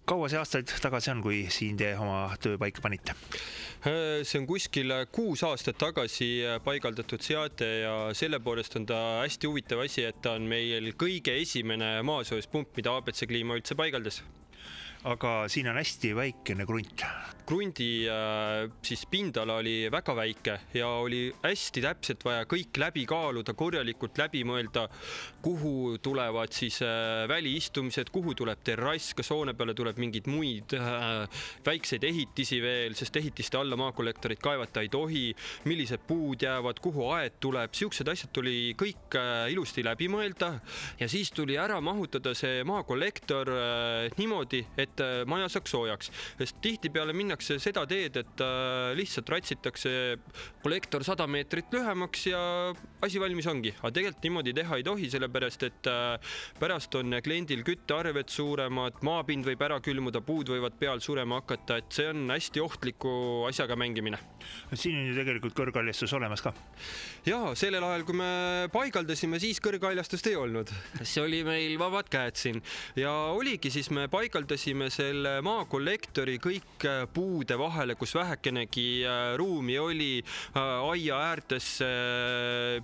Kaua see aastaid tagasi on, kui siin te oma töö paika panite? See on kuskil 6 aastat tagasi paigaldatud seade ja selle poolest on ta hästi huvitav asi, et ta on meil kõige esimene maasoojuspump, mida ABC Kliima üldse paigaldas. Aga siin on hästi väikene krunt. Krundi siis pindala oli väga väike ja oli hästi täpselt vaja kõik läbi kaaluda, korjalikult läbi mõelda, kuhu tulevad siis väliistumised, kuhu tuleb terrass, kas hoone peale tuleb mingid muid väikseid ehitisi veel, sest ehitiste alla maakollektorit kaevata ei tohi, millised puud jäävad, kuhu aed tuleb, siuksed asjad tuli kõik ilusti läbi mõelda ja siis tuli ära mahutada see maakollektor niimoodi, et maja saaks soojaks, sest tihtipeale minnakse seda teed, et lihtsalt ratsitakse kollektor 100 meetrit lühemaks ja asi valmis ongi. Aga tegelikult niimoodi teha ei tohi, sellepärast, et pärast on kliendil küttearved suuremad, maapind võib ära külmuda, puud võivad peal surema hakata, et see on hästi ohtliku asjaga mängimine. Siin on ju tegelikult kõrgaljastus olemas ka. Jaa, sellel ajal, kui me paigaldasime, siis kõrgaljastust ei olnud. See oli meil vabad käed siin ja oligi siis me paigaldasime selle maakollektori kõik puude vahele, kus vähekenegi ruumi oli, aia äärtesse,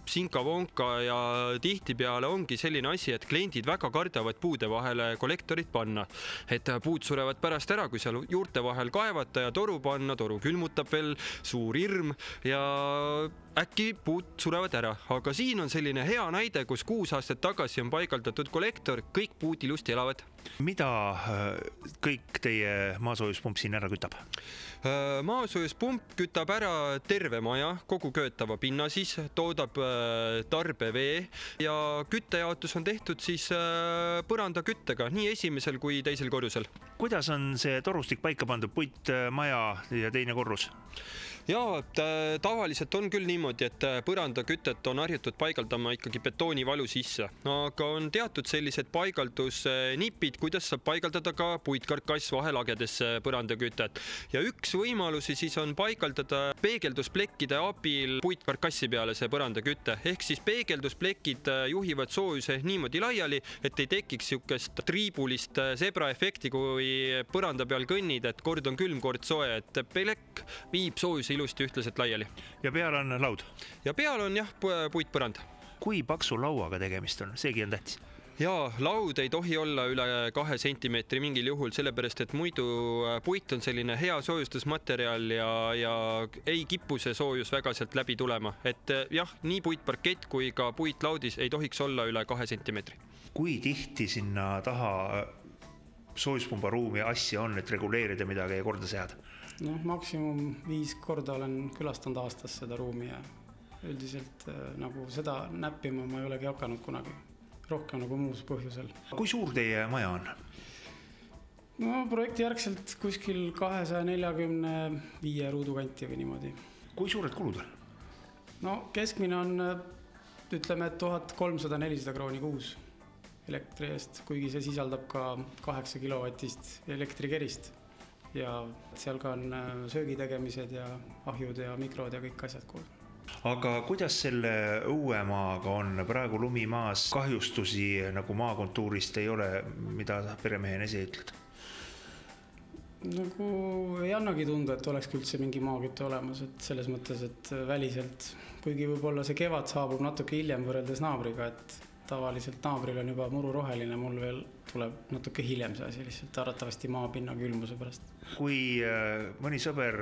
sinka-vonka ja tihtipeale ongi selline asi, et kliendid väga kardavad puude vahele kollektorit panna. Et puud surevad pärast ära, kui seal juurte vahel kaevata ja toru panna, toru külmutab veel, suur hirm ja äkki puud surevad ära. Aga siin on selline hea näide, kus 6 aastat tagasi on paigaldatud kollektor, kõik puud ilusti elavad. Mida kõik teie maasoojuspump siin ära kütab? Maasoojuspump kütab ära terve maja, kogu köötava pinna siis, toodab tarbevee ja küttejaotus on tehtud siis põrandaküttega, nii esimesel kui teisel korrusel. Kuidas on see torustik paika pandud, puitmaja ja teine korrus? Jaa, tavaliselt on küll niimoodi, et põrandakütet on harjutud paigaldama ikkagi betoonivalu sisse, aga on teatud sellised paigaldusnipid, kuidas saab paigaldada ka puitkarkass vahelagedesse põrandakütet. Ja üks võimalusi siis on paigaldada peegeldusplekkide abil puitkarkassi peale see põrandaküte. Ehk siis peegeldusplekid juhivad soojuse niimoodi laiali, et ei tekiks siukest triibulist sebraefekti, kui põranda peal kõnnid, et kord on külm, kord soe, et plekk viib soojuse ilusti ühtlaselt laiali. Ja peal on laud? Ja peal on jah puitpõrand. Kui paksu lauaga tegemist on? Seegi on tähtis. Jaa, laud ei tohi olla üle 2 sentimeetri mingil juhul, sellepärast, et muidu puit on selline hea soojustusmaterjal ja ei kipu see soojus väga sealt läbi tulema. Et jah, nii puitparkett kui ka puitlaudis ei tohiks olla üle 2 sentimeetri. Kui tihti sinna taha soojuspumba ruumi asja on, et reguleerida midagi ja korda seada? Maksimum 5 korda olen külastanud aastas seda ruumi ja üldiselt nagu seda näppima ma ei olegi hakanud kunagi, rohkem nagu muus põhjusel. Kui suur teie maja on? Projekti järgselt kuskil 245 ruudu kanti või niimoodi. Kui suured kulud on? Keskmine on, ütleme, 1300-400 krooni kuus elektri eest, kuigi see sisaldab ka 8 kilovatist elektrikerist. Ja seal ka on söögi tegemised ja ahjud ja mikrod ja kõik asjad koos. Aga kuidas selle uue maaga on? Praegu lumimaas kahjustusi nagu maakontuurist ei ole, mida peremehena ise ütled? Nagu ei annagi tunda, et oleks üldse mingi maakütte olemas, et selles mõttes, et väliselt, kuigi võib-olla see kevad saabub natuke hiljem võrreldes naabriga, et tavaliselt naabril on juba muru roheline, mul veel tuleb natuke hiljem see asi lihtsalt arvatavasti maapinna külmuse pärast. Kui mõni sõber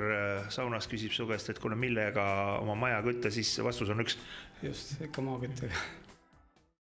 saunas küsib su käest, et kuule millega oma maja kütta, siis vastus on üks? Just, ikka maaküttega.